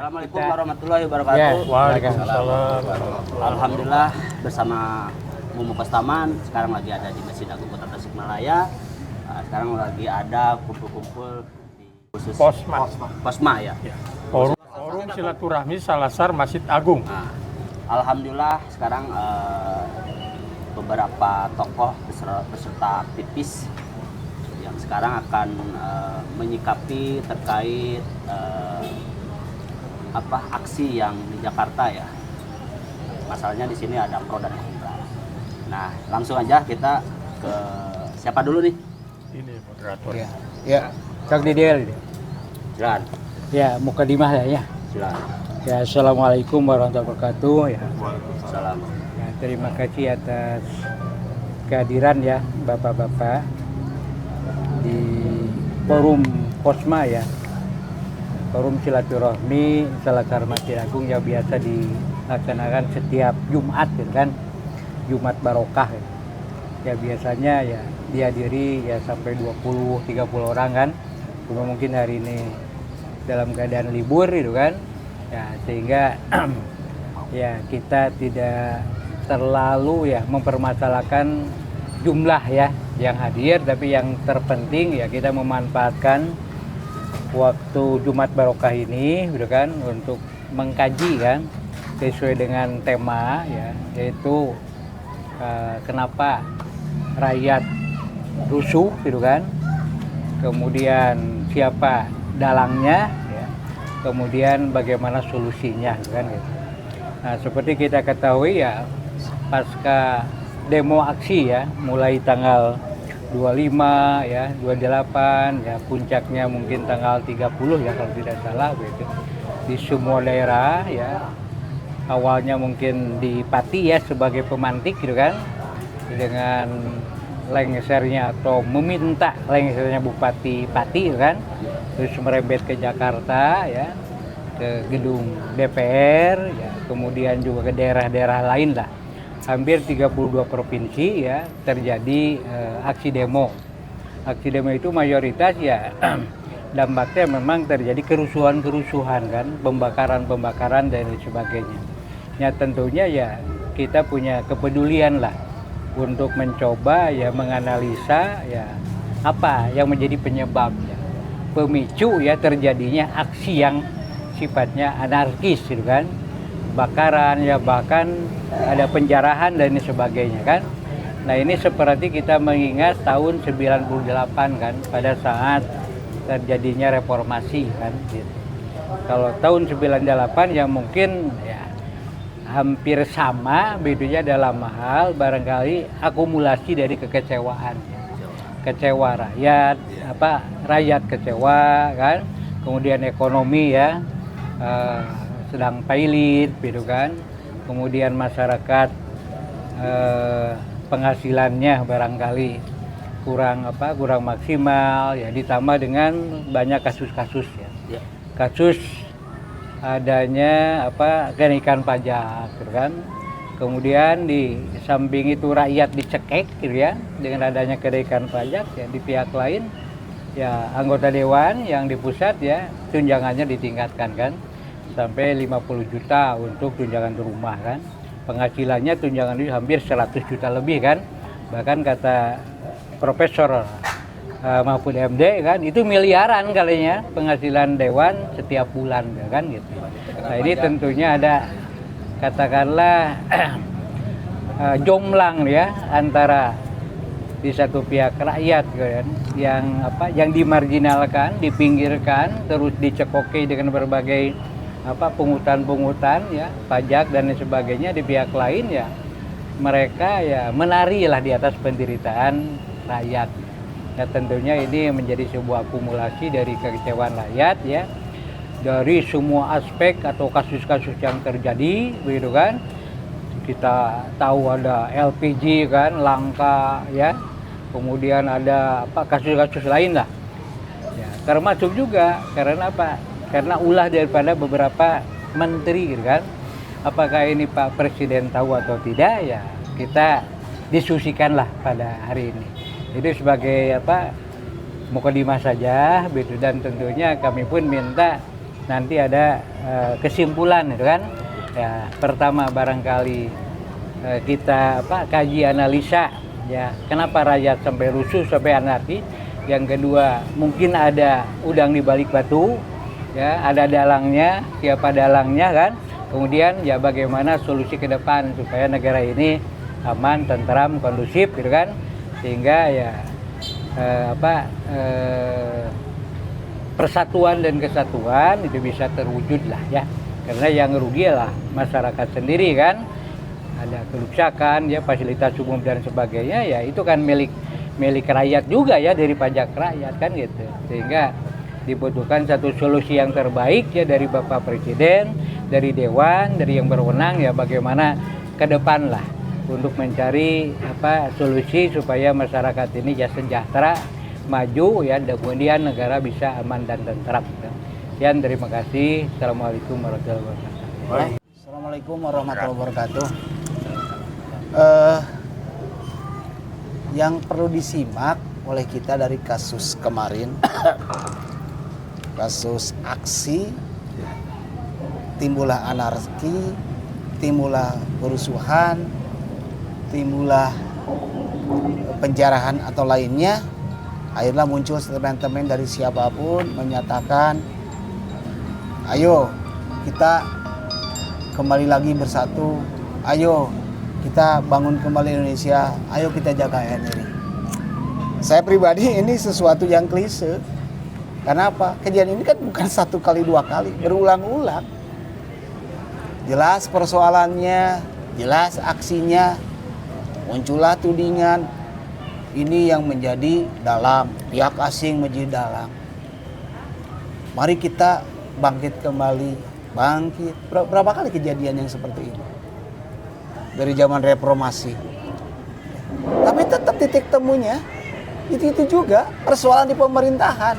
Assalamualaikum warahmatullahi wabarakatuh. Ya, waalaikumsalam. Alhamdulillah bersama Mumu Kostaman sekarang lagi ada di Masjid Agung Kota Tasikmalaya. Sekarang lagi ada kumpul-kumpul di khusus Posma ya. Forum Silaturahmi Salasar Masjid Agung. Alhamdulillah sekarang beberapa tokoh beserta aktivis yang sekarang akan menyikapi terkait aksi yang di Jakarta ya. Masalahnya di sini ada pro dan kontra. Nah, langsung aja kita ke siapa dulu nih? Ini moderator. Ya, Kang Didel. Silakan. Ya, mukadimah ya. Silakan. Ya, assalamualaikum warahmatullahi wabarakatuh. Ya. Salam. Ya, terima kasih atas kehadiran ya bapak-bapak di forum Posma ya. Forum Silaturahmi Salasar Masjid Agung yang biasa dilaksanakan setiap Jumat gitu kan, Jumat Barokah ya. Ya biasanya ya dihadiri ya sampai 20-30 orang kan. Cuma mungkin hari ini dalam keadaan libur gitu kan. Ya sehingga ya kita tidak terlalu ya mempermasalahkan jumlah ya yang hadir, tapi yang terpenting ya kita memanfaatkan waktu Jumat Barokah ini gitu kan untuk mengkaji kan sesuai dengan tema ya, yaitu kenapa rakyat rusuh gitu kan, kemudian siapa dalangnya ya, kemudian bagaimana solusinya gitu kan gitu. Nah, seperti kita ketahui ya pasca demo aksi ya mulai tanggal 25 ya, 28 ya, puncaknya mungkin tanggal 30 ya kalau tidak salah begitu. Di semua daerah ya. Awalnya mungkin di Pati ya sebagai pemantik gitu kan. Dengan lengsernya atau meminta lengsernya Bupati Pati gitu kan. Terus merembet ke Jakarta ya, ke gedung DPR ya, kemudian juga ke daerah-daerah lain lah. Hampir 32 provinsi ya terjadi aksi demo. Aksi demo itu mayoritas ya dampaknya memang terjadi kerusuhan-kerusuhan kan, pembakaran-pembakaran dan sebagainya. Ya tentunya ya kita punya kepedulian lah untuk mencoba ya menganalisa ya apa yang menjadi penyebabnya, pemicu ya terjadinya aksi yang sifatnya anarkis gitu kan. Bakaran ya, bahkan ada penjarahan dan sebagainya kan. Nah ini seperti kita mengingat tahun 98 kan, pada saat terjadinya reformasi kan gitu. Kalau tahun 98 ya mungkin ya hampir sama, bedanya dalam hal barangkali akumulasi dari kekecewaan ya. Kecewa rakyat, rakyat kecewa kan, kemudian ekonomi ya sedang pailit gitu kan, kemudian masyarakat penghasilannya barangkali kurang maksimal ya, ditambah dengan banyak kasus-kasus ya. Kasus adanya kenaikan pajak gitu kan, kemudian di samping itu rakyat dicekek gitu ya dengan adanya kenaikan pajak ya, di pihak lain ya anggota dewan yang di pusat ya tunjangannya ditingkatkan kan sampai 50 juta untuk tunjangan rumah kan. Penghasilannya tunjangan itu hampir 100 juta lebih kan. Bahkan kata Profesor Mahfud MD kan itu miliaran kalinya penghasilan dewan setiap bulan kan gitu. Nah ini tentunya ada katakanlah jomplang ya antara di satu pihak rakyat kan yang dimarginalkan, dipinggirkan, terus dicekoki dengan berbagai pungutan-pungutan ya, pajak dan sebagainya. Di pihak lain ya mereka ya menari lah di atas penderitaan rakyat. Ya tentunya ini menjadi sebuah akumulasi dari kekecewaan rakyat ya, dari semua aspek atau kasus-kasus yang terjadi, begitu kan. Kita tahu ada LPG kan langka ya, kemudian ada kasus-kasus lain lah. Ya, termasuk juga karena apa? Karena ulah daripada beberapa menteri gitu kan. Apakah ini Pak Presiden tahu atau tidak ya kita diskusikanlah pada hari ini. Itu sebagai mukadimah saja begitu, dan tentunya kami pun minta nanti ada kesimpulan itu kan. Ya, pertama barangkali kita kaji analisa ya kenapa rakyat sampai rusuh sampai anarki. Yang kedua mungkin ada udang di balik batu ya, ada dalangnya, siapa dalangnya kan. Kemudian ya bagaimana solusi ke depan supaya negara ini aman, tentram, kondusif gitu kan, sehingga ya persatuan dan kesatuan itu bisa terwujud lah ya. Karena yang rugi lah masyarakat sendiri kan, ada kerusakan ya, fasilitas umum dan sebagainya ya itu kan milik rakyat juga ya, dari pajak rakyat kan gitu. Sehingga dibutuhkan satu solusi yang terbaik ya dari Bapak Presiden, dari Dewan, dari yang berwenang ya, bagaimana ke depan lah untuk mencari solusi supaya masyarakat ini ya sejahtera, maju ya, dan kemudian negara bisa aman dan tentram. Sekian, terima kasih. Assalamualaikum warahmatullahi wabarakatuh. Assalamualaikum warahmatullahi wabarakatuh. Yang perlu disimak oleh kita dari kasus kemarin, kasus aksi, timbullah anarki, timbullah kerusuhan, timbullah penjarahan atau lainnya. Akhirnya muncul statement dari siapapun menyatakan, ayo kita kembali lagi bersatu, ayo kita bangun kembali Indonesia, ayo kita jaga NKRI. Saya pribadi ini sesuatu yang klise. Karena apa? Kejadian ini kan bukan satu kali, dua kali, berulang-ulang. Jelas persoalannya, jelas aksinya, muncullah tudingan. Ini yang menjadi dalam, pihak asing menjadi dalam. Mari kita bangkit kembali, bangkit. Berapa kali kejadian yang seperti ini? Dari zaman reformasi. Tapi tetap titik temunya itu juga persoalan di pemerintahan,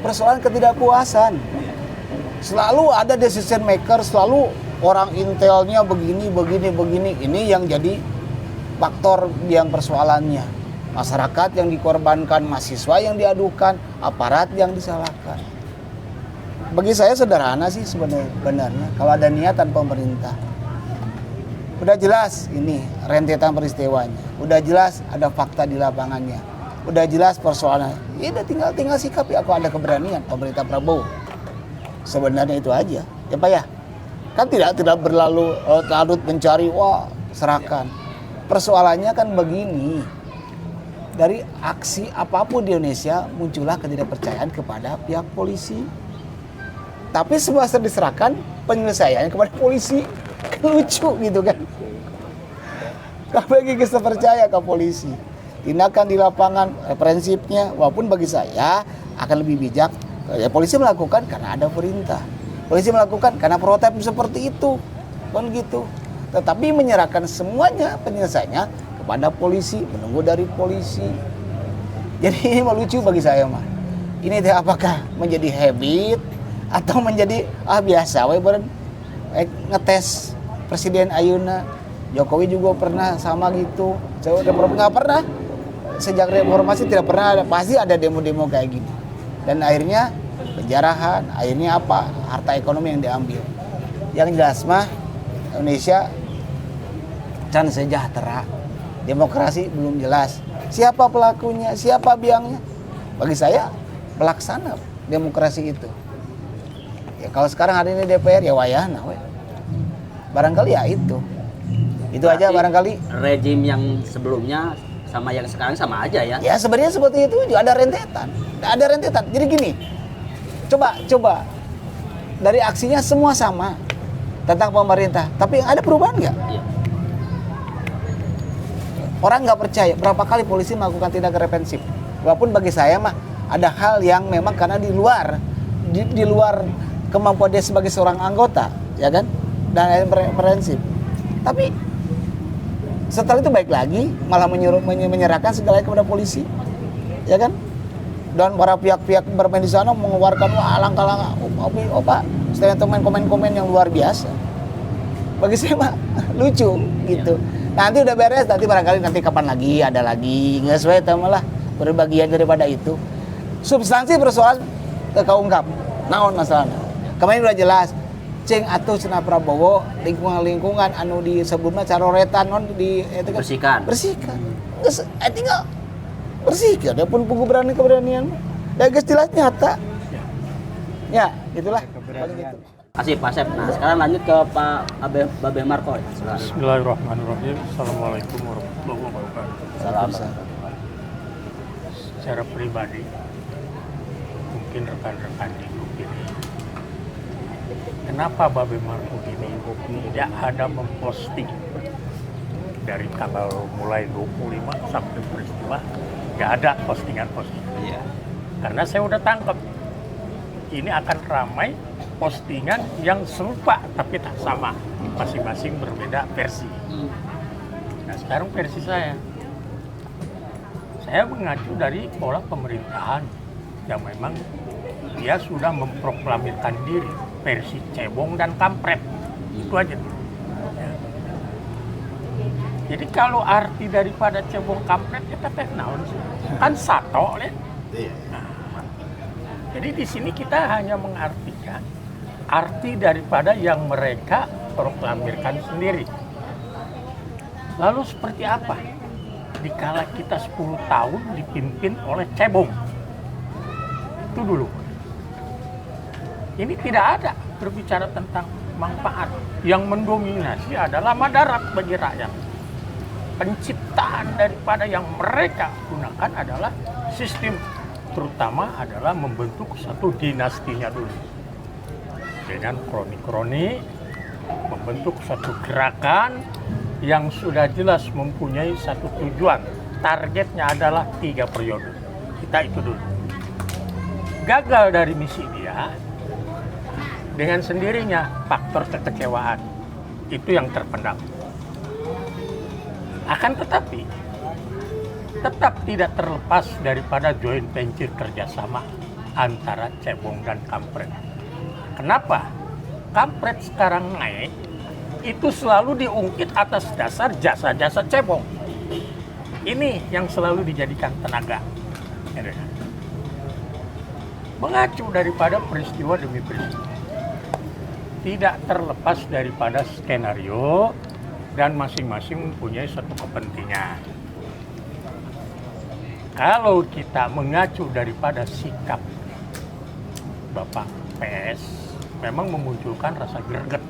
persoalan ketidakpuasan. Selalu ada decision maker, selalu orang intelnya begini. Ini yang jadi faktor yang persoalannya. Masyarakat yang dikorbankan, mahasiswa yang diadukan, aparat yang disalahkan. Bagi saya sederhana sih sebenarnya kalau ada niatan pemerintah. Udah jelas ini rentetan peristiwanya, udah jelas ada fakta di lapangannya, udah jelas persoalan. Ya udah tinggal sikap ya, kalau ada keberanian pemerintah Prabowo. Sebenarnya itu aja. Ya Pak ya. Kan tidak berlalu larut mencari serahkan. Persoalannya kan begini. Dari aksi apapun di Indonesia muncullah ketidakpercayaan kepada pihak polisi. Tapi semua diserahkan penyelesaiannya kepada polisi. Lucu gitu kan. Bagi kita percaya ke polisi. Tindakan di lapangan prinsipnya, walaupun bagi saya akan lebih bijak. Ya, polisi melakukan karena ada perintah. Polisi melakukan karena protes seperti itu. Kan gitu. Tetapi menyerahkan semuanya penyelesaiannya pada polisi, menunggu dari polisi. Jadi ini lucu bagi saya mah. Ini apakah menjadi habit atau menjadi biasa ngetes Presiden Ayeuna. Jokowi juga pernah sama gitu. Nggak pernah. Sejak reformasi tidak pernah ada, pasti ada demo-demo kayak gini. Dan akhirnya penjarahan, akhirnya harta ekonomi yang diambil. Yang jelas mah Indonesia can sejahtera. Demokrasi belum jelas. Siapa pelakunya, siapa biangnya? Bagi saya pelaksana demokrasi itu. Ya kalau sekarang hari ini DPR ya wayahna we. Barangkali ya itu. Itu aja barangkali. Rezim yang sebelumnya sama yang sekarang sama aja ya. Ya sebenarnya seperti itu juga ada rentetan. Ada rentetan. Jadi gini. Coba dari aksinya semua sama tentang pemerintah, tapi ada perubahan nggak? Iya. Orang nggak percaya berapa kali polisi melakukan tindakan reprensif. Walaupun bagi saya mah ada hal yang memang karena di luar kemampuan dia sebagai seorang anggota, ya kan, dan reprensif. Tapi setelah itu baik lagi malah menyerahkan segalanya kepada polisi, ya kan? Dan para pihak-pihak bermain di sana mengeluarkan alangkah statement komen-komen yang luar biasa. Bagi saya mah lucu gitu. Nanti udah beres, nanti barangkali kapan lagi ada lagi, nggak sesuai malah berbagian daripada itu. Substansi persoalan keungkap. Naon masalahnya? Kemarin udah jelas. Ceng atuh cenah Prabowo lingkungan anu di sebelumnya caroretan non di bersihkan. Geus tinggal bersihkan. Ada pun keberanian. Ya geus jelas nyata. Ya, itulah. Paling gitu. Kasih Pak Sep. Nah, sekarang lanjut ke Pak Babe Marco. Bismillahirrahmanirrahim. Assalamualaikum warahmatullahi wabarakatuh. Salam. Secara pribadi, mungkin rekan-rekan di grup ini, kenapa Babe Marco ini tidak ada memposting dari tanggal mulai 25 sampai peristiwa, nggak ada postingan-postingan. Iya. Karena saya udah tangkap, ini akan ramai postingan yang serupa tapi tak sama, masing-masing berbeda versi. Nah sekarang versi saya mengacu dari pola pemerintahan yang memang dia sudah memproklamirkan diri versi cebong dan kampret, itu aja dulu. Ya. Jadi kalau arti daripada cebong kampret kita naon sih? Kan sato ya. Nah, jadi di sini kita hanya mengartikan arti daripada yang mereka proklamirkan sendiri. Lalu seperti apa dikala kita 10 tahun dipimpin oleh cebong? Itu dulu. Ini tidak ada berbicara tentang manfaat. Yang mendominasi adalah madarat bagi rakyat. Penciptaan daripada yang mereka gunakan adalah sistem, terutama adalah membentuk satu dinastinya dulu. Dengan kroni-kroni, membentuk satu gerakan yang sudah jelas mempunyai satu tujuan. Targetnya adalah 3 periode. Kita itu dulu. Gagal dari misi dia, dengan sendirinya faktor kekecewaan itu yang terpendam. Akan tetapi tetap tidak terlepas daripada joint venture kerjasama antara cebong dan kampret. Kenapa? Kampret sekarang naik itu selalu diungkit atas dasar jasa-jasa cebong. Ini yang selalu dijadikan tenaga. Mengacu daripada peristiwa demi peristiwa. Tidak terlepas daripada skenario dan masing-masing mempunyai satu kepentingan. Kalau kita mengacu daripada sikap Bapak PS, memang memunculkan rasa greget.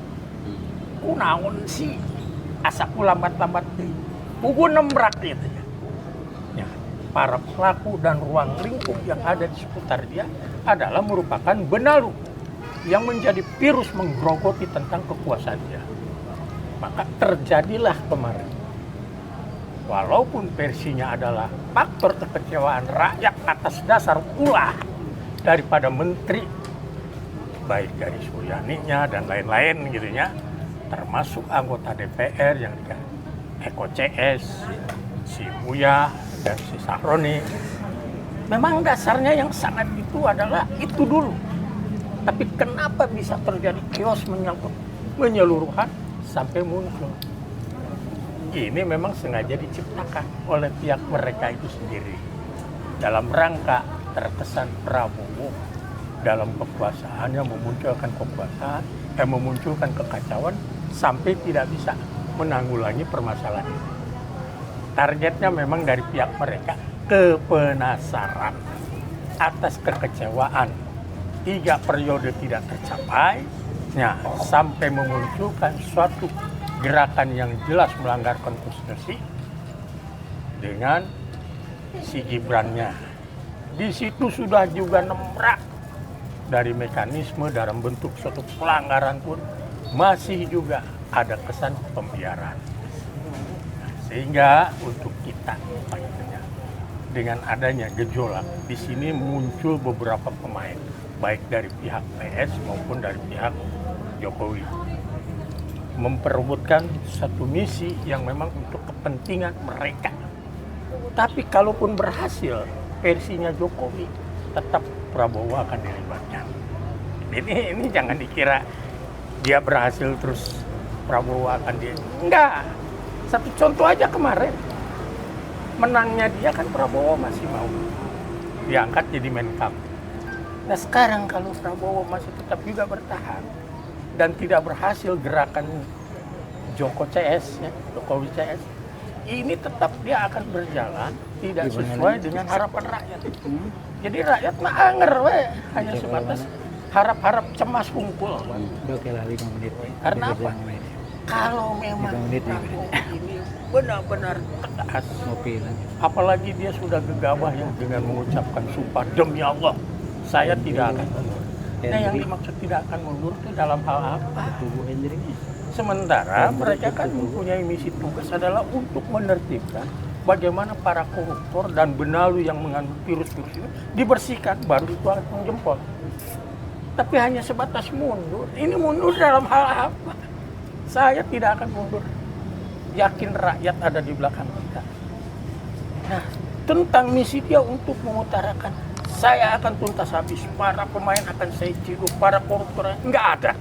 Kunaon sih, asaku lambat-lambat pugu nembrak gitu ya. Ya. Para pelaku dan ruang lingkup yang ada di seputar dia adalah merupakan benalu yang menjadi virus menggerogoti tentang kekuasaan dia. Maka terjadilah kemarin. Walaupun versinya adalah faktor kekecewaan rakyat atas dasar ulah daripada menteri, baik dari Suryaninya dan lain-lain gitu ya, termasuk anggota DPR yang Eko CS, si Buya dan si Sahroni. Memang dasarnya yang sangat itu adalah itu dulu. Tapi kenapa bisa terjadi kios menyeluruhan sampai muncul? Ini memang sengaja diciptakan oleh pihak mereka itu sendiri dalam rangka terkesan Prabowo dalam kekuasaannya memunculkan kekacauan sampai tidak bisa menanggulangi permasalahan ini. Targetnya memang dari pihak mereka kepenasaran atas kekecewaan 3 periode tidak tercapai, ya, sampai memunculkan suatu gerakan yang jelas melanggar konstitusi dengan si Gibrannya. Di situ sudah juga nembrak dari mekanisme dalam bentuk suatu pelanggaran pun masih juga ada kesan pembiaran. Sehingga untuk nyata akhirnya dengan adanya gejolak di sini muncul beberapa pemain baik dari pihak PS maupun dari pihak Jokowi memperebutkan satu misi yang memang untuk kepentingan mereka. Tapi kalaupun berhasil versinya Jokowi, tetap Prabowo akan dilibatkan. Ini jangan dikira dia berhasil terus Prabowo akan enggak. Satu contoh aja kemarin. Menangnya dia kan Prabowo masih mau diangkat jadi Menkamp. Nah sekarang kalau Prabowo masih tetap juga bertahan dan tidak berhasil gerakan Jokowi CS, ini tetap dia akan berjalan tidak sesuai dengan harapan rakyat. Jadi rakyat mah anger hanya sebatas harap-harap cemas kumpul. Oke lah 5 menit. Karena apa? Kalau memang Prabowo ini benar-benar tegas, apalagi dia sudah gegabah ya dengan mengucapkan sumpah demi Allah, saya tidak akan mundur. Nah yang dimaksud tidak akan mundur itu dalam hal apa? Sementara mereka kan mempunyai misi tugas adalah untuk menertibkan bagaimana para koruptor dan benalu yang mengandung virus-virus itu dibersihkan, baru itu alat menjempol. Tapi hanya sebatas mundur. Ini mundur dalam hal apa? Saya tidak akan mundur. Yakin rakyat ada di belakang kita. Nah, tentang misi dia untuk mengutarakan, saya akan tuntas habis, para pemain akan saya ciduk, para koruptor nggak ada.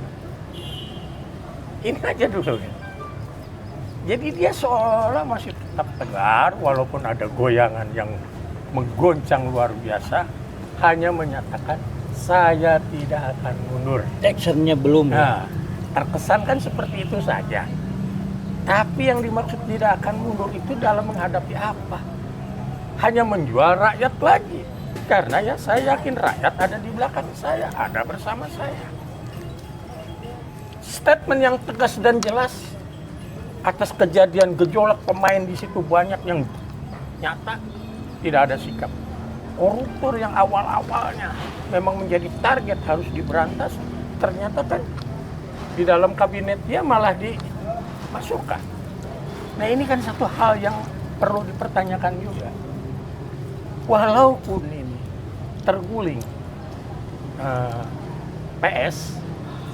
Ini aja dulu. Jadi dia seolah masih tetap tegar, walaupun ada goyangan yang menggoncang luar biasa, hanya menyatakan saya tidak akan mundur. Actionnya belum. Nah, terkesan kan seperti itu saja. Tapi yang dimaksud tidak akan mundur itu dalam menghadapi apa? Hanya menjual rakyat lagi. Karena ya saya yakin rakyat ada di belakang saya, ada bersama saya. Statement yang tegas dan jelas atas kejadian gejolak pemain di situ banyak yang nyata, tidak ada sikap. Koruptor yang awal-awalnya memang menjadi target harus diberantas, ternyata kan di dalam kabinet dia malah dimasukkan. Nah ini kan satu hal yang perlu dipertanyakan juga. Walaupun ini terguling, PS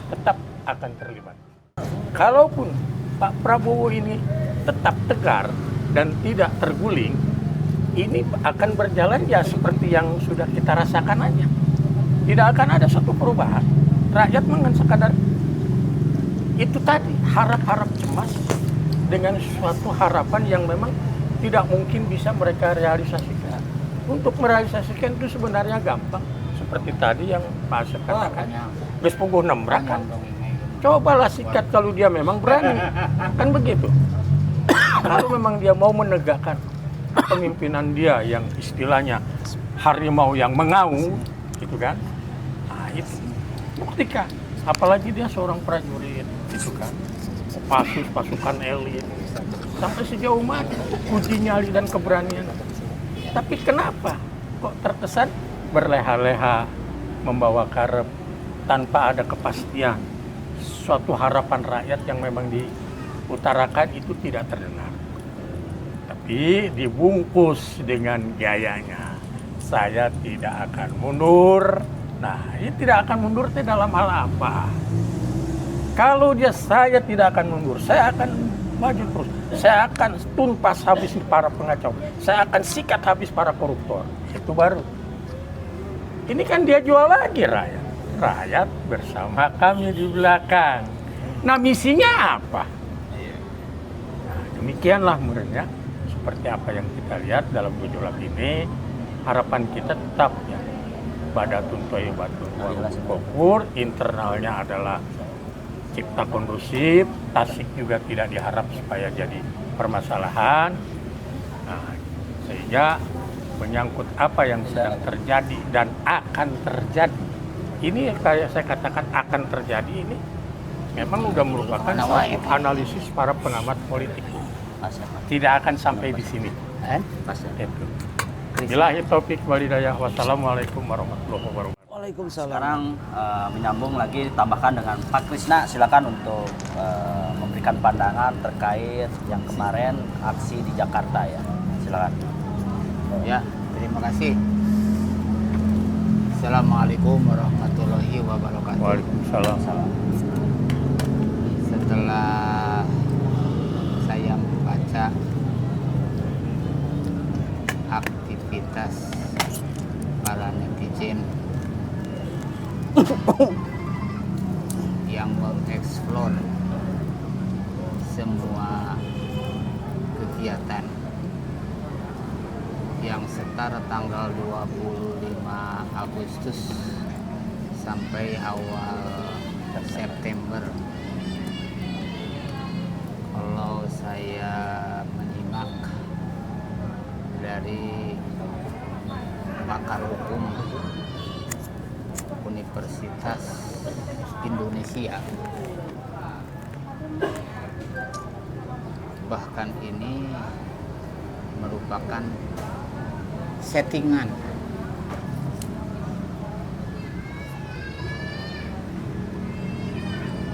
tetap akan terlibat. Kalaupun Pak Prabowo ini tetap tegar dan tidak terguling, ini akan berjalan ya seperti yang sudah kita rasakan aja. Tidak akan ada satu perubahan. Rakyat mengen sekadar itu tadi, harap-harap cemas dengan suatu harapan yang memang tidak mungkin bisa mereka realisasikan. Untuk merealisasikan itu sebenarnya gampang. Seperti tadi yang Pak Asep katakan, geus puguh nembrakan. Cobalah sikat kalau dia memang berani. Kan begitu. Kalau memang dia mau menegakkan kepemimpinan dia yang istilahnya harimau yang mengaum, gitu kan. Nah, itu buktikan. Apalagi dia seorang prajurit, gitu kan. Pasukan elit. Sampai sejauh mana uji nyali dan keberanian. Tapi kenapa kok terkesan berleha-leha membawa karep tanpa ada kepastian? Suatu harapan rakyat yang memang diutarakan itu tidak terdengar. Tapi dibungkus dengan gayanya, saya tidak akan mundur. Nah, ini tidak akan mundur itu dalam hal apa? Kalau saya tidak akan mundur, saya akan maju terus. Saya akan tuntas habis para pengacau. Saya akan sikat habis para koruptor. Itu baru. Ini kan dia jual lagi rakyat. Rakyat bersama kami di belakang. Nah misinya apa? Nah, demikianlah menurutnya. Seperti apa yang kita lihat dalam gejolak ini, harapan kita tetap ya. Badatun toyibatun warukur, internalnya adalah cipta kondusif, Tasik juga tidak diharap supaya jadi permasalahan. Nah, sehingga menyangkut apa yang sedang terjadi dan akan terjadi. Ini kayak saya katakan akan terjadi ini memang sudah merupakan analisis para pengamat politik. Tidak akan sampai di sini. Itu. Billahi taufik wal hidayah. Wassalamualaikum warahmatullahi wabarakatuh. Waalaikumsalam. Sekarang menyambung lagi ditambahkan dengan Pak Krisna, silakan untuk memberikan pandangan terkait yang kemarin aksi di Jakarta ya. silakan. Ya, Terima kasih. Assalamualaikum warahmatullahi wabarakatuh. Waalaikumsalam. salam. Setelah saya membaca aktivitas para netizen yang mengeksplor semua kegiatan yang setara tanggal 25 Agustus sampai awal September. Kalau saya menyimak dari pakar hukum Universitas Indonesia, bahkan ini merupakan settingan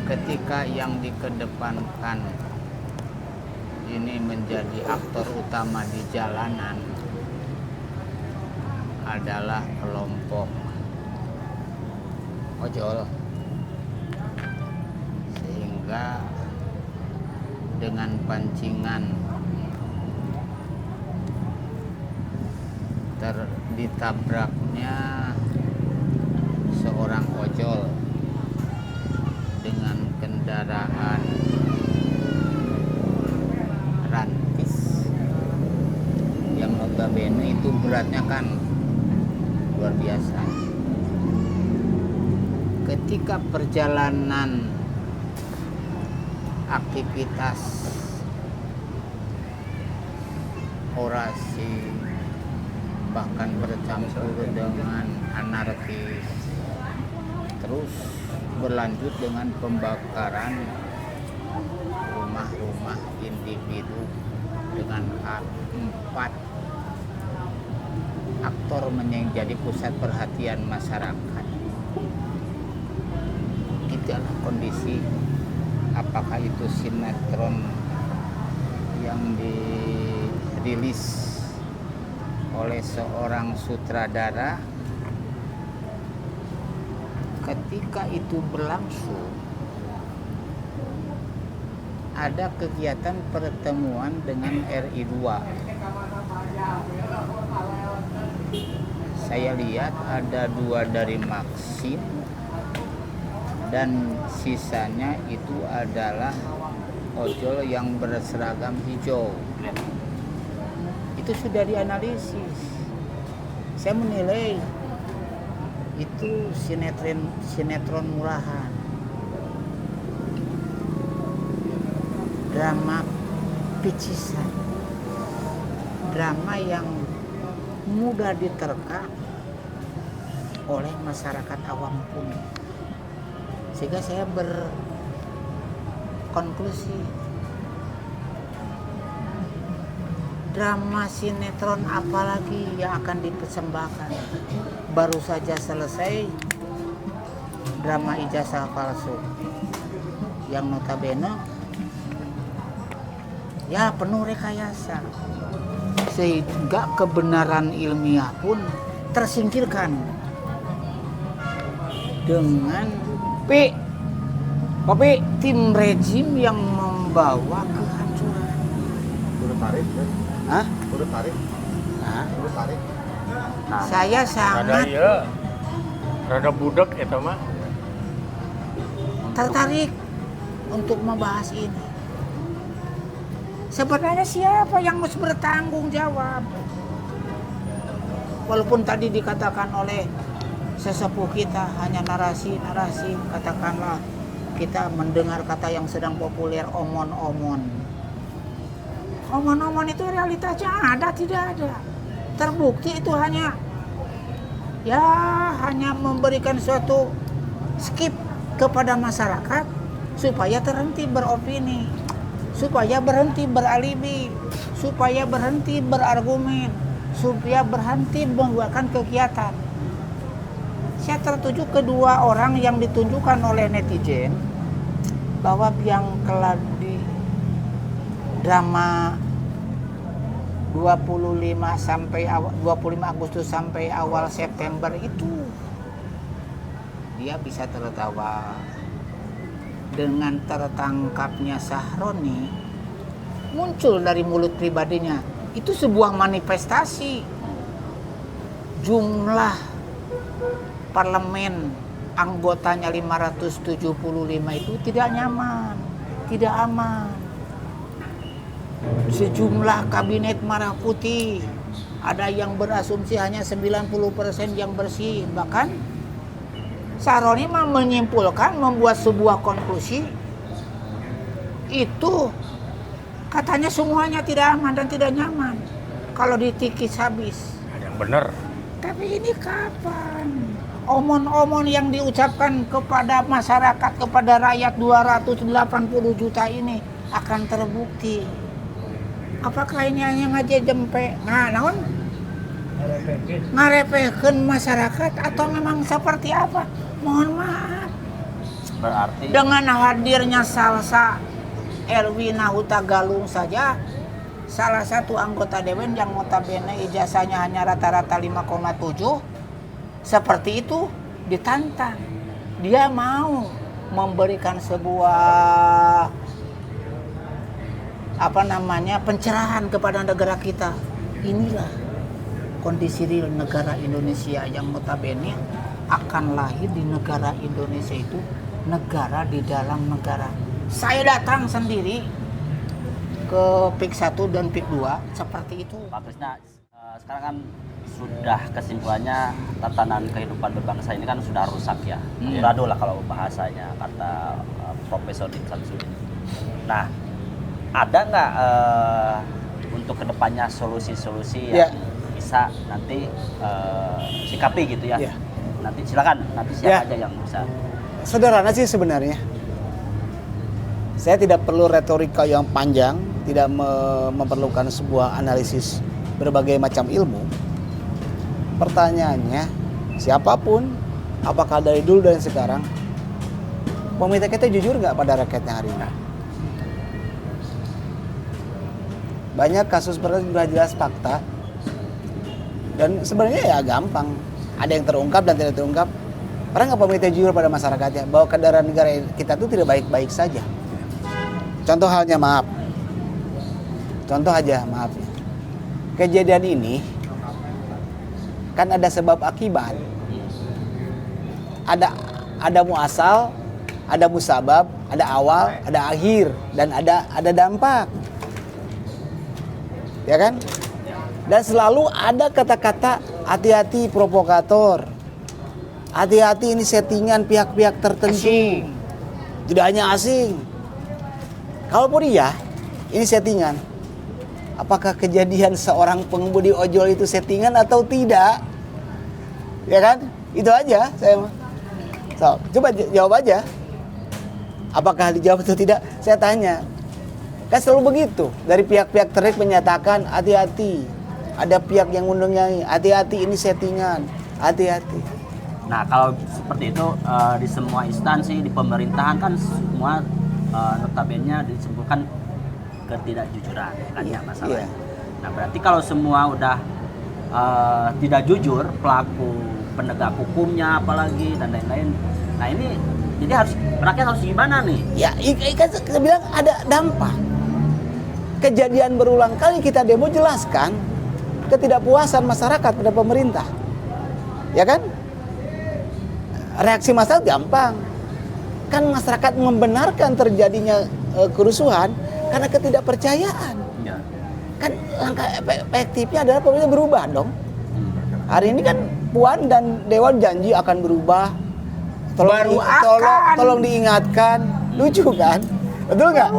ketika yang dikedepankan ini menjadi aktor utama di jalanan adalah kelompok ojol, sehingga dengan pancingan ditabraknya seorang ojol dengan kendaraan rantis yang notabene itu beratnya kan luar biasa. Ketika perjalanan aktivitas orasi bahkan bercampur dengan anarkis, terus berlanjut dengan pembakaran rumah-rumah individu dengan 4 aktor menjadi pusat perhatian masyarakat. Itulah kondisi, apakah itu sinetron yang dirilis oleh seorang sutradara. Ketika itu berlangsung, ada kegiatan pertemuan dengan RI 2. Saya lihat ada 2 dari Maxim dan sisanya itu adalah ojol yang berseragam hijau. Itu sudah dianalisis. Saya menilai itu sinetron murahan, drama picisan, drama yang mudah diterka oleh masyarakat awam pun. Sehingga saya berkonklusi, drama sinetron apalagi yang akan dipersembahkan. Baru saja selesai drama ijazah palsu yang notabene ya penuh rekayasa, sehingga kebenaran ilmiah pun tersingkirkan dengan tim rejim yang membawa kehancuran. Udah tarik, Hah? udah tarik, Nah, udah tarik. saya Rada sangat ieu, rada budak eta mah. tertarik untuk membahas ini. Sebenarnya siapa yang harus bertanggung jawab? Walaupun tadi dikatakan oleh sesepuh kita hanya narasi-narasi, katakanlah kita mendengar kata yang sedang populer, omon-omon. Omon-omon itu realitasnya ada tidak ada. Terbukti itu hanya memberikan suatu skip kepada masyarakat supaya terhenti beropini, supaya berhenti beralibi, supaya berhenti berargumen, supaya berhenti membuatkan kegiatan. Saya tertuju kedua orang yang ditunjukkan oleh netizen bahwa yang kelak di drama 25 Agustus sampai awal September itu dia bisa tertawa. Dengan tertangkapnya Sahroni, muncul dari mulut pribadinya, itu sebuah manifestasi. Jumlah parlemen anggotanya 575 itu tidak nyaman, tidak aman. Sejumlah kabinet merah putih, ada yang berasumsi hanya 90% yang bersih. Bahkan Sahroni menyimpulkan, membuat sebuah konklusi, itu katanya semuanya tidak aman dan tidak nyaman kalau ditikis habis. Ada yang benar. Tapi ini kapan omon-omon yang diucapkan kepada masyarakat, kepada rakyat 280 juta ini akan terbukti? Apakah ini hanya ngaje jempe naon ngarepekeun masyarakat atau memang seperti apa? Mohon maaf. Berarti Dengan hadirnya Salsa Erwina Huta Galung saja, salah satu anggota Dewan yang notabene ijazahnya hanya rata-rata 5,7, seperti itu ditantang. Dia mau memberikan sebuah pencerahan kepada negara kita. Inilah kondisi real negara Indonesia yang notabene akan lahir di negara Indonesia itu negara di dalam negara. Saya datang sendiri ke PIK 1 dan PIK 2 seperti itu. Pak Krisna, sekarang kan sudah kesimpulannya tatanan kehidupan berbangsa ini kan sudah rusak ya. Amburadul lah kalau bahasanya kata Profesor Din Samsudin. Nah, ada nggak untuk kedepannya solusi-solusi yang bisa nanti sikapi gitu ya? Nanti silakan, nanti siapa aja yang bisa. Sederhana sih sebenarnya. Saya tidak perlu retorika yang panjang, tidak memerlukan sebuah analisis berbagai macam ilmu. Pertanyaannya, siapapun, apakah dari dulu dan sekarang, pemerintah kita jujur nggak pada rakyatnya hari ini? Banyak kasus sudah jelas fakta, dan sebenarnya ya gampang. Ada yang terungkap dan tidak terungkap. Pernah nggak pemerintah jujur pada masyarakatnya bahwa keadaan negara kita itu tidak baik-baik saja? Contoh halnya contoh aja maaf. Kejadian ini kan ada sebab akibat. Ada muasal, ada musabab, ada awal, ada akhir, dan ada dampak. Ya kan? Dan selalu ada kata-kata hati-hati provokator. Hati-hati ini settingan pihak-pihak tertentu. Tidak hanya asing. Kalaupun iya, ini settingan. Apakah kejadian seorang pengemudi ojol itu settingan atau tidak? Ya kan? Itu aja saya. So, coba jawab aja. Apakah dijawab atau tidak? Saya tanya. Kan selalu begitu. Dari pihak-pihak terkait menyatakan hati-hati. Ada pihak yang mengundangnya, hati-hati ini settingan, hati-hati. Nah kalau seperti itu di semua instansi, di pemerintahan kan semua notabene disebutkan ketidakjujuran kan ya masalahnya. Nah berarti kalau semua udah tidak jujur, pelaku penegak hukumnya apalagi dan lain-lain. Nah ini jadi rakyat harus gimana nih? Ya kan saya bilang ada dampak. Kejadian berulang kali kita demo jelaskan ketidakpuasan masyarakat pada pemerintah, ya kan? Reaksi masyarakat gampang, kan masyarakat membenarkan terjadinya kerusuhan karena ketidakpercayaan. Ya. Kan langkah efektifnya adalah pemerintah berubah dong. Hari ini kan Puan dan Dewan janji akan berubah. Tolong diingatkan, lucu kan? Betul nggak?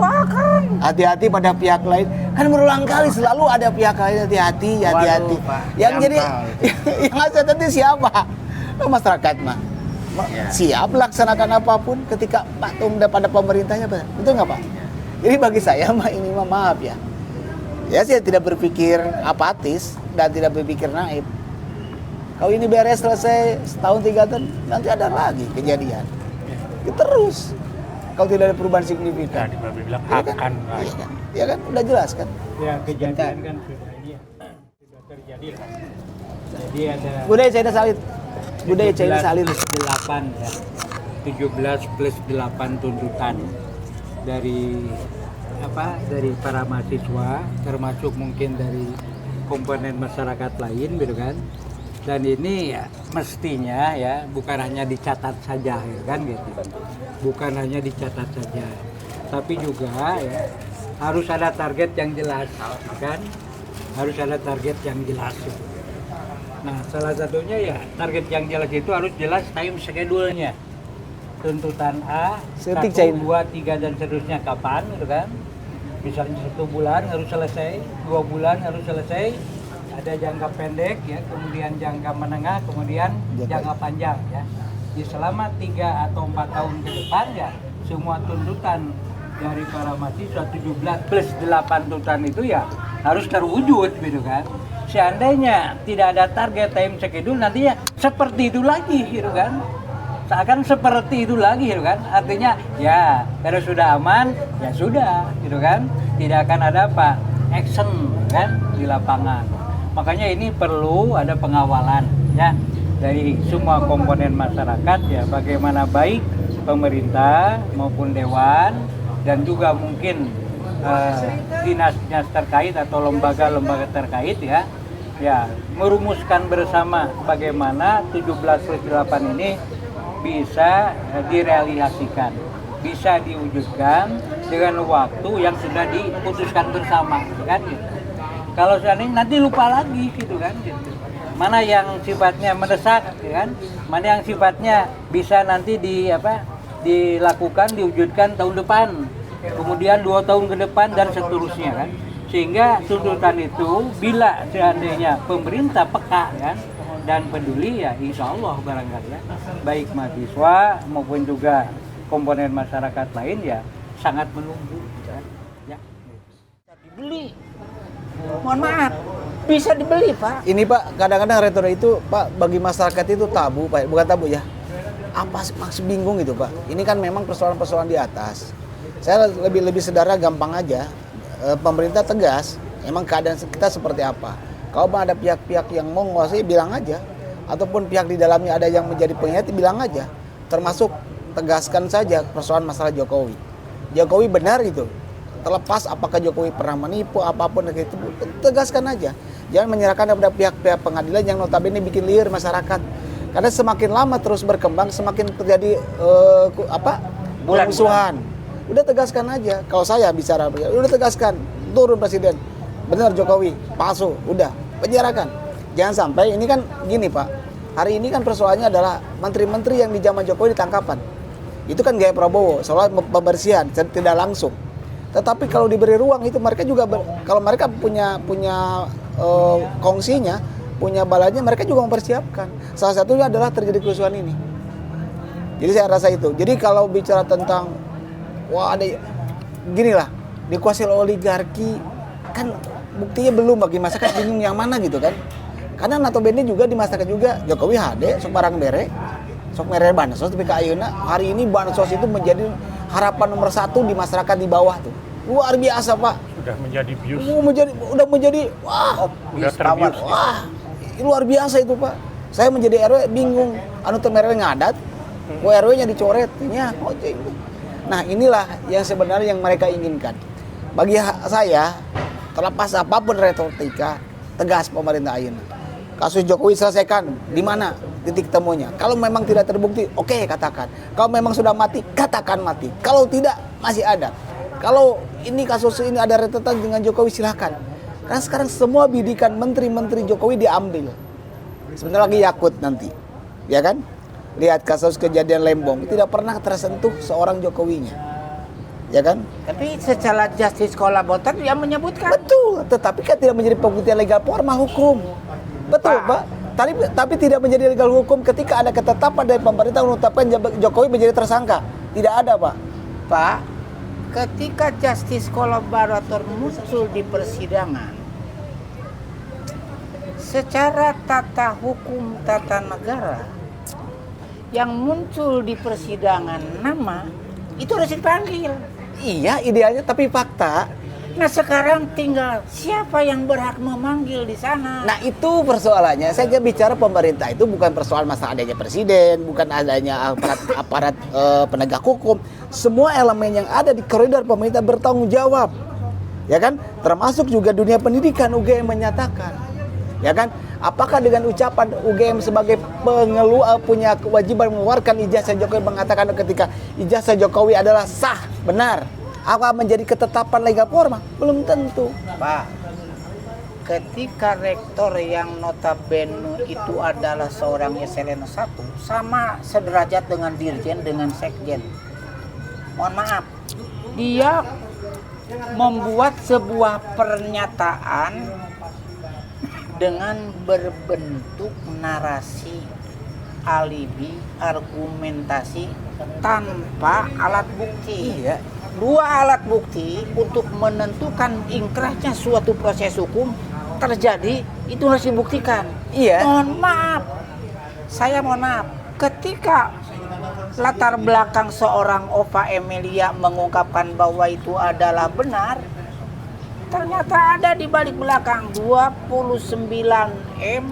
Hati-hati pada pihak lain. Kan berulang kali selalu ada pihak lain hati-hati. Yang jadi yang ngasih nanti siapa? Masyarakat mah. Siap laksanakan apapun ketika patuh pada pemerintahnya, betul nggak Pak? Jadi bagi saya mah ini mah maaf ya. Ya saya tidak berpikir apatis dan tidak berpikir naif. Kalau ini beres selesai setahun 3 tahun nanti ada lagi kejadian. Ya, terus. Kalau tidak ada perubahan signifikan. Tadi Bapak bilang akan. Iya kan? Udah jelas kan? Ya kejadian kan sudah ini ya. terjadi lah. Jadi ada Budaya China salin. Budaya China salin. 8 ya. 17 plus 8 tuntutan dari dari para mahasiswa, termasuk mungkin dari komponen masyarakat lain gitu kan. Dan ini ya mestinya ya bukan hanya dicatat saja ya kan gitu. Bukan hanya dicatat saja. Tapi juga ya harus ada target yang jelas kan. Harus ada target yang jelas. Nah, salah satunya ya target yang jelas itu harus jelas time schedule-nya. Tuntutan A, 1, 2, 3 dan seterusnya kapan gitu kan. Misalnya 1 bulan harus selesai, 2 bulan harus selesai. Ada jangka pendek ya, kemudian jangka menengah, kemudian jangka panjang ya. Di selama 3 atau 4 tahun ke depan ya, semua tuntutan dari para mahasiswa 17 plus 8 tuntutan itu ya harus terwujud gitu kan. Seandainya tidak ada target time schedule nantinya seperti itu lagi gitu kan. Seakan seperti itu lagi gitu kan. Artinya ya kalau sudah aman ya sudah gitu kan. Tidak akan ada apa action kan di lapangan. Makanya ini perlu ada pengawalan ya dari semua komponen masyarakat ya, bagaimana baik pemerintah maupun dewan dan juga mungkin dinas-dinas terkait atau lembaga-lembaga terkait ya merumuskan bersama bagaimana 17+8 ini bisa direalisasikan, bisa diwujudkan dengan waktu yang sudah diputuskan bersama kan gitu. Kalau seandainya nanti lupa lagi gitu kan gitu. Mana yang sifatnya mendesak kan, mana yang sifatnya bisa nanti dilakukan, diwujudkan tahun depan, kemudian 2 tahun ke depan dan seterusnya kan. Sehingga tuntutan itu bila seandainya pemerintah peka kan dan peduli ya insya Allah barangkali ya, baik mahasiswa maupun juga komponen masyarakat lain ya sangat menunggu kan. Ya. Dibeli. Mohon maaf, bisa dibeli Pak. Ini Pak, kadang-kadang retro itu Pak bagi masyarakat itu tabu Pak, bukan tabu ya. Apa sih maksud bingung gitu Pak. Ini kan memang persoalan-persoalan di atas. Saya lebih sederhana gampang aja. Pemerintah tegas, emang keadaan kita seperti apa. Kalau ada pihak-pihak yang mau menguasai bilang aja. Ataupun pihak di dalamnya ada yang menjadi pengkhianat bilang aja. Termasuk tegaskan saja persoalan masalah Jokowi. Jokowi benar gitu. Terlepas apakah Jokowi pernah menipu apapun itu, tegaskan aja. Jangan menyerahkan kepada pihak-pihak pengadilan yang notabene bikin liar masyarakat. Karena semakin lama terus berkembang, semakin terjadi musuhan. Udah tegaskan aja. Kalau saya bicara, udah tegaskan. Turun presiden. Benar Jokowi, palsu. Udah, penjarakan. Jangan sampai, ini kan gini Pak. Hari ini kan persoalannya adalah menteri-menteri yang di zaman Jokowi ditangkapan. Itu kan gaya Prabowo, soal pembersihan, tidak langsung. Tetapi kalau diberi ruang itu mereka juga kalau mereka punya kongsinya, punya balanya, mereka juga mempersiapkan. Salah satunya adalah terjadi kerusuhan ini. Jadi saya rasa itu. Jadi kalau bicara tentang ada gini lah, dikuasai oleh oligarki kan buktinya belum, bagi masyarakat bingung yang mana gitu kan. Karena notabene juga di masyarakat juga Jokowi hade sok barang bere, sok mere bansos tapi ka ayeuna hari ini bansos itu menjadi harapan nomor 1 di masyarakat di bawah tuh. Luar biasa Pak. Sudah menjadi bius. Udah menjadi Udah terbius. Wah, luar biasa itu Pak. Saya menjadi RW bingung. Anu teu RW ngadat, RW-nya dicoret. Nah inilah yang sebenarnya yang mereka inginkan. Bagi saya, terlepas apapun retorika, tegas pemerintah ayeuna. Kasus Jokowi selesaikan, di mana titik temunya? Kalau memang tidak terbukti, oke, katakan. Kalau memang sudah mati, katakan mati. Kalau tidak, masih ada. Kalau ini kasus ini ada rentetan dengan Jokowi, silahkan. Karena sekarang semua bidikan menteri-menteri Jokowi diambil. Sebentar lagi Yakut nanti, ya kan? Lihat kasus kejadian Lembong, tidak pernah tersentuh seorang Jokowinya, ya kan? Tapi secara justice collaborator dia menyebutkan. Betul, tetapi kan tidak menjadi pembuktian legal formal hukum. Betul Pak. Tapi tidak menjadi legal hukum ketika ada ketetapan dari pemerintah menetapkan Jokowi menjadi tersangka. Tidak ada Pak. Pak, ketika justice collaborator muncul di persidangan, secara tata hukum tata negara, yang muncul di persidangan nama itu harus dipanggil. Iya idealnya, tapi fakta Nah sekarang tinggal siapa yang berhak memanggil di sana? Nah itu persoalannya. Saya bicara pemerintah itu bukan persoalan masalah adanya presiden, bukan adanya aparat penegak hukum. Semua elemen yang ada di koridor pemerintah bertanggung jawab, ya kan? Termasuk juga dunia pendidikan. UGM menyatakan, ya kan? Apakah dengan ucapan UGM sebagai punya kewajiban mengeluarkan ijazah Jokowi, mengatakan ketika ijazah Jokowi adalah sah, benar, apa menjadi ketetapan legal formal? Belum tentu. Pak, ketika rektor yang notabene itu adalah seorang Eselon 1 sama sederajat dengan dirjen dengan sekjen. Mohon maaf, dia membuat sebuah pernyataan dengan berbentuk narasi, alibi, argumentasi tanpa alat bukti. Iya. Dua alat bukti untuk menentukan ingkrahnya suatu proses hukum terjadi itu harus dibuktikan. Iya. Mohon maaf, saya mohon maaf. Ketika latar belakang seorang Ova Emilia mengungkapkan bahwa itu adalah benar, ternyata ada di balik belakang 29M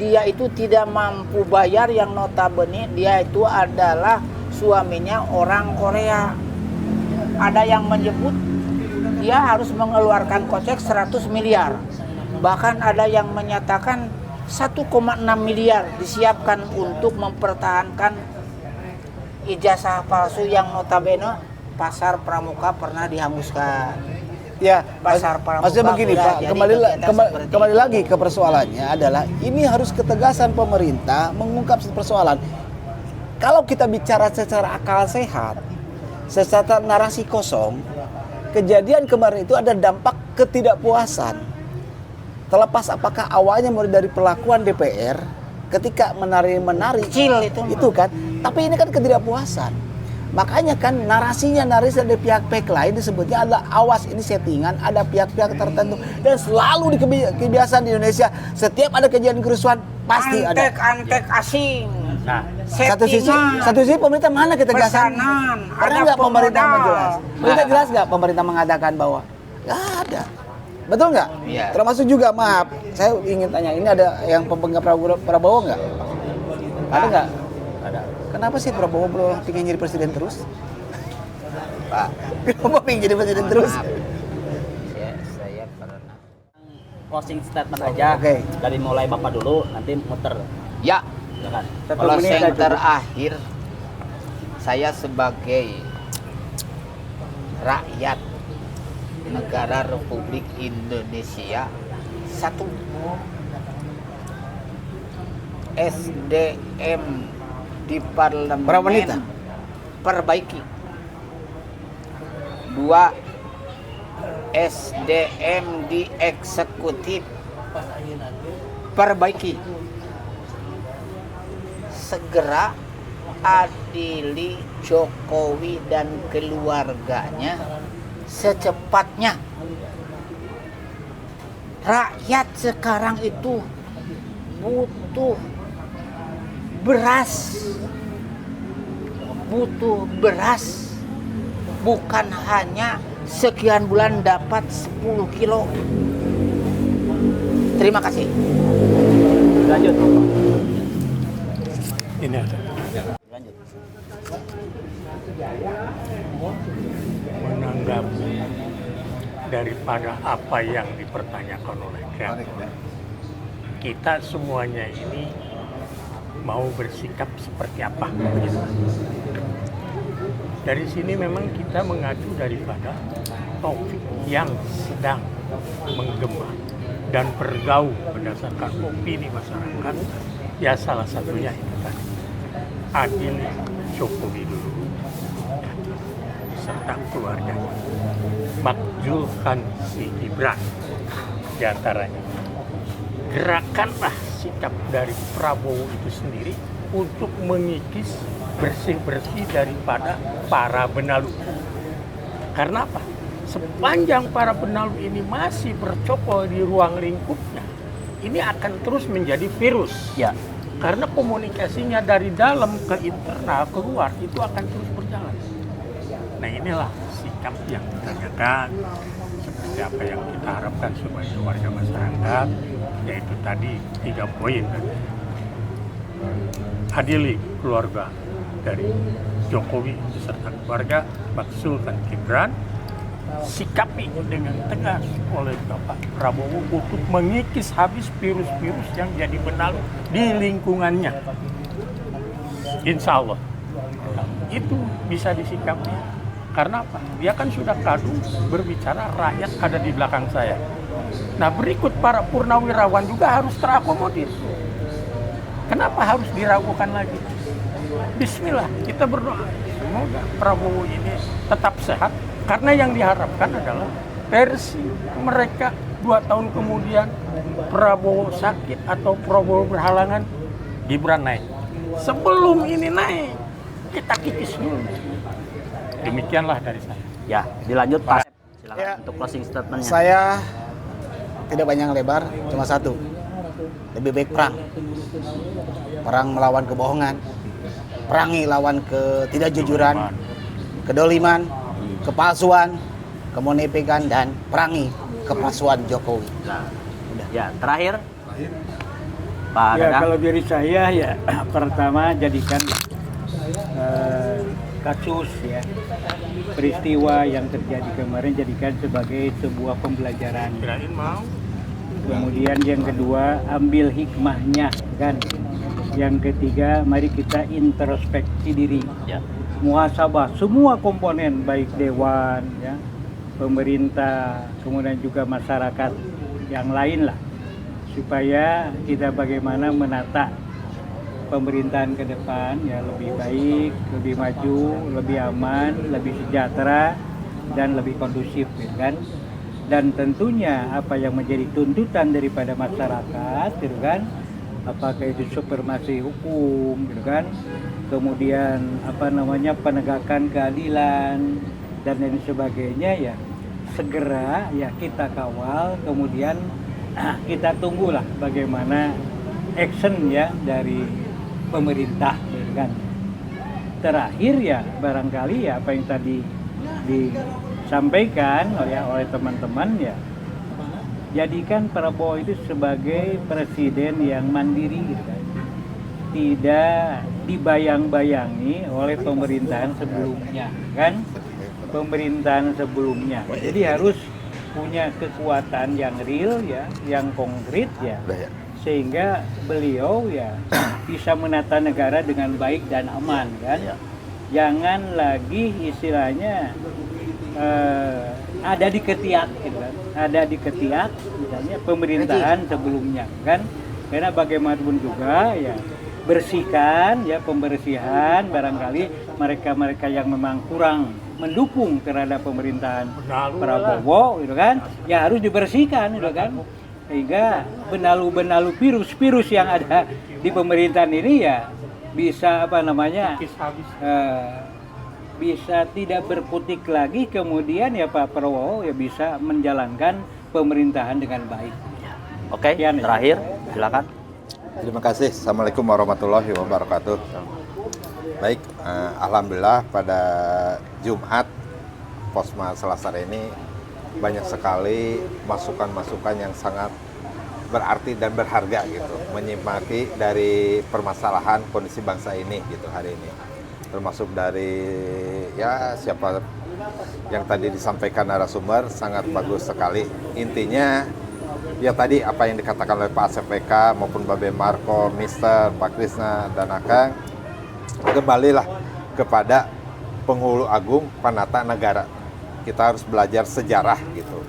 dia itu tidak mampu bayar, yang notabene dia itu adalah suaminya orang Korea. Ada yang menyebut dia harus mengeluarkan kocek 100 miliar. Bahkan ada yang menyatakan 1,6 miliar disiapkan untuk mempertahankan ijazah palsu yang notabene Pasar Pramuka pernah dihanguskan. Ya, Pasar Pramuka maksudnya begini udah Pak, jadi kembali lagi ke persoalannya adalah ini harus ketegasan pemerintah mengungkap persoalan. Kalau kita bicara secara akal sehat, secara narasi kosong, kejadian kemarin itu ada dampak ketidakpuasan. Terlepas apakah awalnya mulai dari perlakuan DPR ketika menari kecil itu kan, tapi ini kan ketidakpuasan. Makanya kan narasi dari pihak-pihak lain disebutnya adalah awas ini settingan, ada pihak-pihak tertentu, dan selalu di kebiasaan di Indonesia setiap ada kejadian kerusuhan pasti ada antek asing. Nah, satu sisi pemerintah mana ketegasan? Ada nggak pemerintah jelas? Pemerintah jelas nggak pemerintah mengatakan bahwa nggak ada, betul nggak? Iya. Termasuk juga maaf, saya ingin tanya ini ada yang pemegang Prabowo nggak? Ada nggak? Ada. Kenapa sih Prabowo pengen jadi presiden terus? Pak, Kenapa pengen jadi presiden terus? saya pernah. Closing statement aja. Oke. Dari mulai Bapak dulu, nanti muter. Ya, Silakan. closing terakhir, saya sebagai rakyat negara Republik Indonesia, satu, SDM di parlemen Berapa menit, ah? perbaiki. Dua, SDM di eksekutif perbaiki. Segera adili Jokowi dan keluarganya secepatnya. Rakyat sekarang itu butuh beras, bukan hanya sekian bulan dapat 10 kilo. Terima kasih. Lanjut. ini ada Lanjut. menanggapi daripada apa yang dipertanyakan oleh Ken. Kita semuanya ini mau bersikap seperti apa gitu. Dari sini memang kita mengacu daripada topik yang sedang menggema dan bergaul berdasarkan opini masyarakat. Ya salah satunya itu tadi, adili Jokowi dulu serta keluarganya, makjulkan si Gibran diantaranya. Gerakanlah sikap dari Prabowo itu sendiri untuk mengikis bersih-bersih daripada para benalu. Karena apa? Sepanjang para benalu ini masih bercokol di ruang lingkupnya, ini akan terus menjadi virus. Ya. Karena komunikasinya dari dalam ke internal, keluar, itu akan terus berjalan. Nah inilah sikap yang ditanyakan. Jadi apa yang kita harapkan sebagai warga masyarakat, yaitu tadi 3 poin. Adili keluarga dari Jokowi beserta keluarga, Pak Sultan Gibran, sikapi dengan tegas oleh Bapak Prabowo untuk mengikis habis virus-virus yang jadi benalu di lingkungannya. Insya Allah itu bisa disikapi. Karena apa? Dia kan sudah kadung berbicara rakyat ada di belakang saya. Nah, berikut para purnawirawan juga harus terakomodir. Kenapa harus diragukan lagi? Bismillah, kita berdoa. Semoga Prabowo ini tetap sehat. Karena yang diharapkan adalah versi mereka 2 tahun kemudian Prabowo sakit atau Prabowo berhalangan, Gibran naik. Sebelum ini naik, kita kikis dulu. Demikianlah dari saya. Ya, dilanjut Pak. Silakan Ya. untuk closing statement-nya. Saya tidak banyak lebar, cuma satu. Lebih baik perang. Perang melawan kebohongan. Perangi lawan ketidakjujuran, kedoliman, kepalsuan, kemonepekan, dan perangi kepalsuan Jokowi. Nah, ya, terakhir Pak Ya, Dadang. kalau dari saya ya pertama jadikan kasus ya peristiwa yang terjadi kemarin jadikan sebagai sebuah pembelajaran. Kirain mau. Kemudian yang kedua ambil hikmahnya kan. Yang ketiga mari kita introspeksi diri. Ya. Muhasabah semua komponen baik dewan ya, pemerintah, kemudian juga masyarakat yang lain lah supaya kita bagaimana menata pemerintahan ke depan ya lebih baik, lebih maju, lebih aman, lebih sejahtera dan lebih kondusif gitu kan. Dan tentunya apa yang menjadi tuntutan daripada masyarakat gitu kan, apakah itu supremasi hukum gitu kan, kemudian penegakan keadilan dan lain sebagainya ya segera ya kita kawal, kemudian kita tunggulah bagaimana action ya dari pemerintah gitu kan. Terakhir ya barangkali ya apa yang tadi disampaikan oleh teman-teman ya, jadikan Prabowo itu sebagai presiden yang mandiri gitu kan. Tidak dibayang-bayangi oleh pemerintahan sebelumnya kan, pemerintahan sebelumnya. Jadi harus punya kekuatan yang real ya, yang konkret ya, sehingga beliau ya bisa menata negara dengan baik dan aman kan. Jangan lagi istilahnya ada di ketiak gitu kan, ada di ketiak misalnya pemerintahan sebelumnya kan. Karena bagaimanapun juga ya bersihkan ya, pembersihan barangkali mereka-mereka yang memang kurang mendukung terhadap pemerintahan Prabowo gitu kan, ya harus dibersihkan gitu kan, sehingga benalu-benalu virus-virus yang ada di pemerintahan ini ya bisa bisa tidak berkutik lagi, kemudian ya Pak Prabowo ya bisa menjalankan pemerintahan dengan baik. Oke, Sekian, ya. terakhir silakan. Terima kasih. Assalamualaikum warahmatullahi wabarakatuh. Baik, alhamdulillah pada Jumat Posma Selasar ini banyak sekali masukan-masukan yang sangat berarti dan berharga gitu, menyimpati dari permasalahan kondisi bangsa ini gitu hari ini. Termasuk dari ya siapa yang tadi disampaikan narasumber sangat bagus sekali. Intinya ya tadi apa yang dikatakan oleh Pak ACPK maupun Babe Marco, Mister, Pak Krisna, dan Akang, kembalilah kepada penghulu agung penata negara. Kita harus belajar sejarah gitu.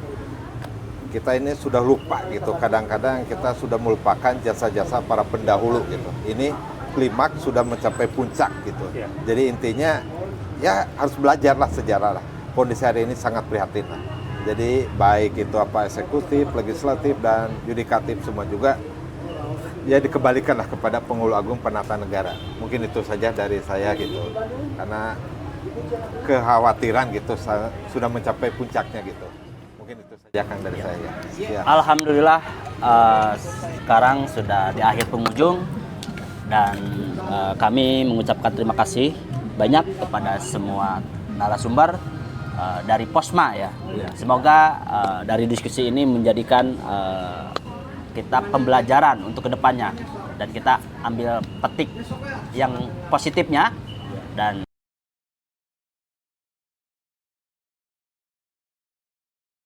Kita ini sudah lupa gitu, kadang-kadang kita sudah melupakan jasa-jasa para pendahulu gitu. Ini klimaks sudah mencapai puncak gitu. Jadi intinya ya harus belajarlah sejarah lah. Kondisi hari ini sangat prihatin lah. Jadi baik itu apa eksekutif, legislatif, dan yudikatif semua juga ya dikembalikanlah kepada penghulu agung penata negara. Mungkin itu saja dari saya gitu, karena kekhawatiran gitu sudah mencapai puncaknya gitu. Mungkin itu saja Kang dari saya. Ya. Alhamdulillah sekarang sudah di akhir penghujung dan kami mengucapkan terima kasih banyak kepada semua narasumber dari Posma ya. Semoga dari diskusi ini menjadikan kita pembelajaran untuk kedepannya dan kita ambil petik yang positifnya dan